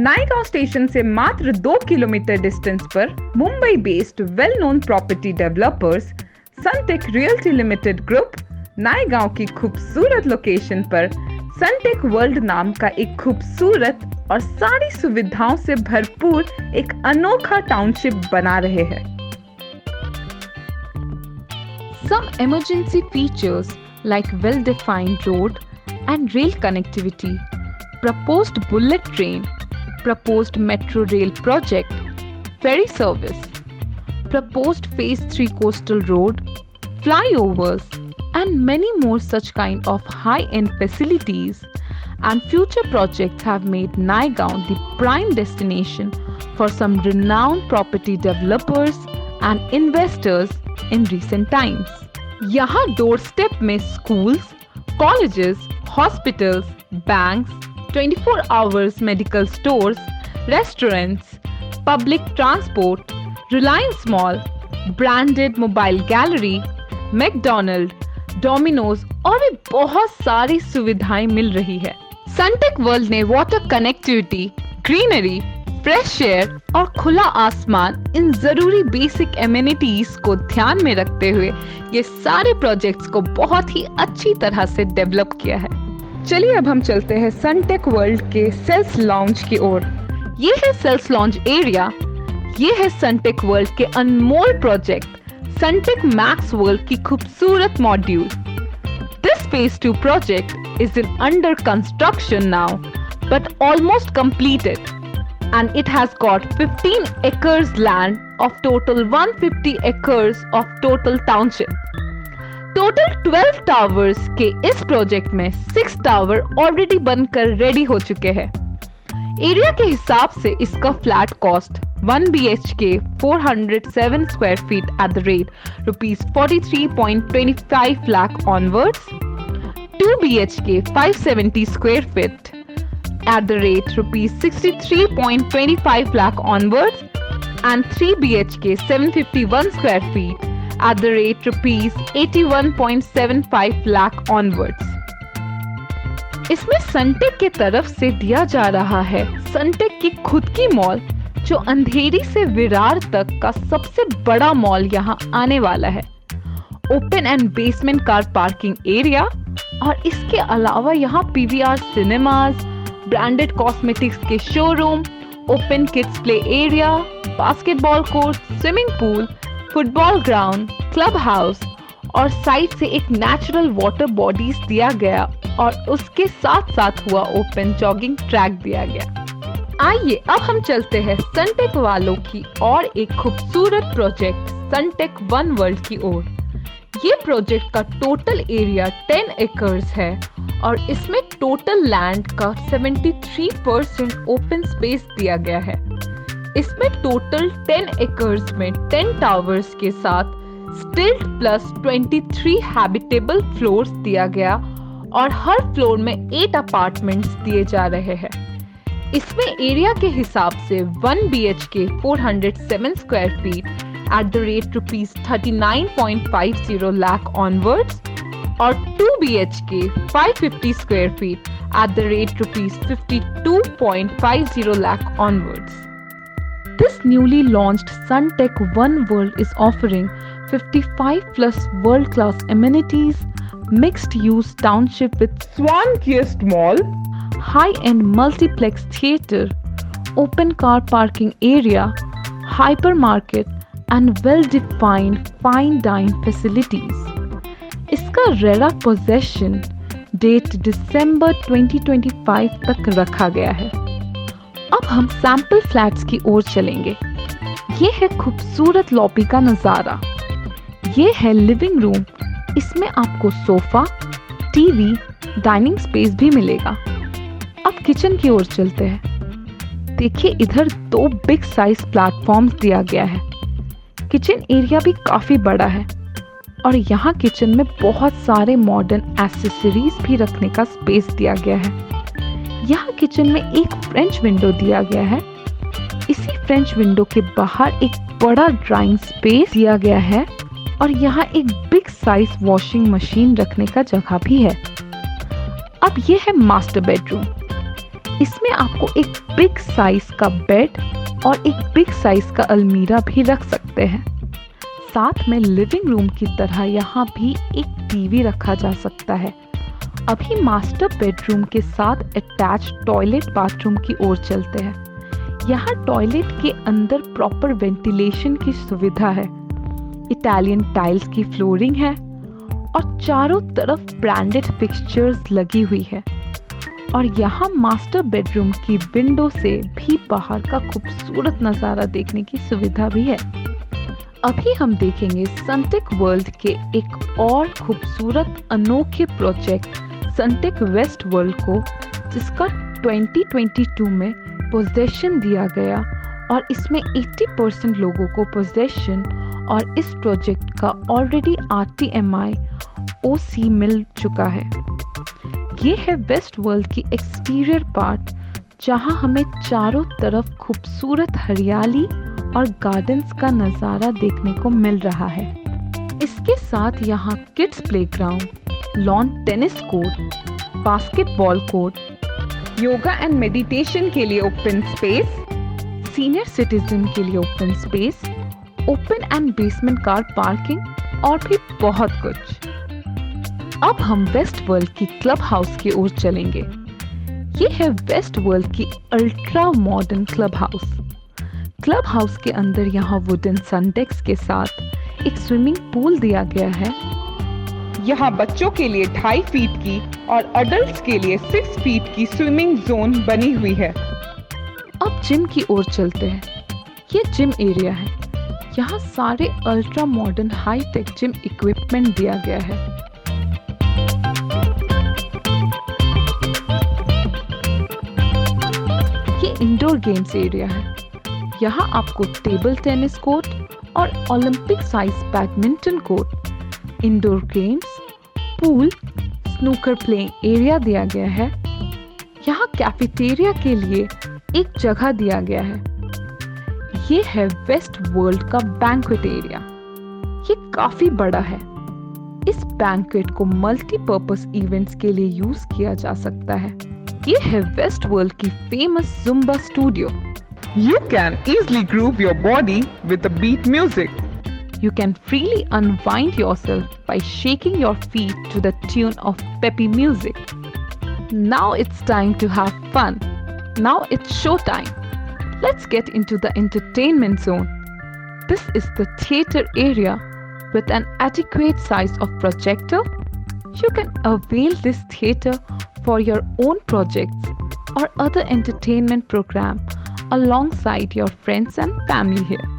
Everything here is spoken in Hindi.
नायगांव स्टेशन से मात्र 2 किलोमीटर डिस्टेंस पर Mumbai based well known property developers Sunteck realty limited group Naigaon की खूबसूरत लोकेशन पर सनटेक वर्ल्ड नाम का एक खूबसूरत और सारी सुविधाओं से भरपूर एक अनोखा टाउनशिप बना रहे हैं। Some emergency features like well-defined road and rail connectivity, proposed bullet train, proposed metro rail project, ferry service, proposed phase 3 coastal road, flyovers, and many more such kind of high-end facilities and future projects have made Naigaon the prime destination for some renowned property developers and investors in recent times. यहाँ doorstep में schools, colleges, hospitals, banks, 24 hours medical stores, restaurants, public transport, Reliance Mall, branded mobile gallery, McDonald, Domino's और भी बहुत सारी सुविधाएं मिल रही है। सनटेक वर्ल्ड ने water connectivity, greenery, fresh air और खुला आसमान इन जरूरी बेसिक एमिनिटीज को ध्यान में रखते हुए ये सारे प्रोजेक्ट्स को बहुत ही अच्छी तरह से डेवलप किया है। चलिए अब हम चलते हैं सनटेक वर्ल्ड के सेल्स लॉन्च की ओर। ये है सेल्स लॉन्च एरिया। ये है सनटेक वर्ल्ड के अनमोल प्रोजेक्ट सनटेक मैक्स वर्ल्ड की खूबसूरत module. This phase 2 project is in under construction now, but almost completed, and it has got 15 acres land of total 150 acres of total township. Total 12 towers के इस प्रोजेक्ट में 6 टावर ऑलरेडी बनकर रेडी हो चुके हैं। एरिया के हिसाब से इसका flat cost 1 BHK 407 square feet at the rate ₹43.25 lakh onwards, 2 BHK 570 square feet at the rate ₹63.25 lakh onwards, and 3 BHK 751 square feet at the rate ₹81.75 lakh onwards. इसमें सनटेक के तरफ से दिया जा रहा है सनटेक की खुद की मॉल, जो अंधेरी से विरार तक का सबसे बड़ा मॉल यहाँ आने वाला है। Open and basement car parking area और इसके अलावा यहाँ PVR सिनेमाज, ब्रांडेड कॉस्मेटिक्स के showroom, open kids play area, basketball court, swimming pool, football ground, club house और साइड से एक नेचुरल वाटर बॉडीज दिया गया और उसके साथ साथ हुआ ओपन जॉगिंग ट्रैक दिया गया। आइए अब हम चलते हैं सनटेक वालों की और एक खूबसूरत प्रोजेक्ट सनटेक वन वर्ल्ड की ओर। ये प्रोजेक्ट का टोटल एरिया 10 एकर्स है और इसमें टोटल लैंड का 73% ओपन स्पेस दिया गया है। इसमें टोटल 10 एकर्स में 10 टावर्स के साथ स्टिल्ट प्लस 23 हैबिटेबल फ्लोर्स दिया गया और हर फ्लोर में 8 अपार्टमेंट्स दिए जा रहे हैं। इसमें एरिया के हिसाब से 1 BHK 407 square feet at the rate ₹39.50 lakh onwards or 2 BHK 550 square feet at the rate ₹52.50 lakh onwards. This newly launched Suntech One World is offering 55 plus world-class amenities, mixed-use township with swankiest mall, high-end multiplex theater, open car parking area, hypermarket and well-defined fine dine facilities. इसका रेरा पोजेशन डेट दिसंबर 2025 तक रखा गया है। अब हम सैंपल फ्लैट्स की ओर चलेंगे। ये है खूबसूरत लॉबी का नज़ारा। ये है लिविंग रूम। इसमें आपको सोफा, टीवी, डाइनिंग स्पेस भी मिलेगा। अब किचन की ओर चलते हैं। देखिए इधर 2 बिग साइज प्लेटफॉर्म्स दिया गया है। किचन एरिया भी काफी बड़ा है और यहाँ किचन में बहुत सारे मॉडर्न एक्सेसरीज भी रखने का स्पेस दिया गया है। यहाँ किचन में एक फ्रेंच विंडो दिया गया है। इसी फ्रेंच विंडो के बाहर एक बड़ा ड्राइंग स्पेस दिया गया है और यहाँ एक बिग साइज वॉशिंग मशीन रखने का जगह भी है। अब ये है मास्टर बेडरूम। इसमें आपको एक बिग साइज का बेड और एक बिग साइज का अलमीरा भी रख सकते हैं। साथ में लिविंग रूम की तरह यहाँ भी एक टीवी रखा जा सकता है। अभी मास्टर बेडरूम के साथ अटैच टॉयलेट बाथरूम की ओर चलते हैं। यहाँ टॉयलेट के अंदर प्रॉपर वेंटिलेशन की सुविधा है। इटालियन टाइल्स की फ्लोरिंग है और चारों तरफ ब्रांडेड फिक्सचर्स लगी हुई है। और यहाँ मास्टर बेडरूम की विंडो से भी बाहर का खूबसूरत नज़ारा देखने की सुविधा भी है। अभी हम देखेंगे सनटेक वर्ल्ड के एक और खूबसूरत अनोखे प्रोजेक्ट सनटेक वेस्ट वर्ल्ड को, जिसका 2022 में पोजेशन दिया गया और इसमें 80% लोगों को पोजेशन और इस प्रोजेक्ट का ऑलरेडी RTMI OC मिल चुका है। ये है वेस्ट वर्ल्ड की एक्सटीरियर पार्ट, जहां हमें चारों तरफ खूबसूरत हरियाली और गार्डन्स का नज़ारा देखने को मिल रहा है। इसके साथ यहाँ kids playground, lawn tennis court, basketball court, yoga and meditation के लिए ओपन स्पेस, सीनियर सिटीजन के लिए open space, open and basement car parking और भी बहुत कुछ। अब हम वेस्ट वर्ल्ड की क्लब हाउस की ओर चलेंगे। ये है वेस्ट वर्ल्ड की ultra modern club house. Club house के अंदर यहाँ वुडन सनडेक्स के साथ एक स्विमिंग पूल दिया गया है। यहाँ बच्चों के लिए 2.5 फीट की और अडल्ट्स के लिए 6 फीट की स्विमिंग जोन बनी हुई है। अब जिम की ओर चलते हैं। ये जिम एरिया है। यहाँ सारे ultra modern high tech gym equipment दिया गया है। ये इंडोर गेम्स एरिया है। यहाँ आपको टेबल टेनिस कोर्ट और Olympic size badminton court, indoor games, pool, snooker playing area दिया गया है। यहाँ कैफेटेरिया के लिए एक जगह दिया गया है। ये है वेस्ट वर्ल्ड का बैंक्वेट एरिया। ये काफी बड़ा है। इस बैंक्वेट को मल्टीपर्पस इवेंट्स के लिए यूज किया जा सकता है। ये है वेस्ट वर्ल्ड की famous Zumba studio. You can easily groove your body with the beat music. You can freely unwind yourself by shaking your feet to the tune of peppy music. Now it's time to have fun. Now it's showtime. Let's get into the entertainment zone. This is the theater area with an adequate size of projector. You can avail this theater for your own projects or other entertainment program alongside your friends and family here.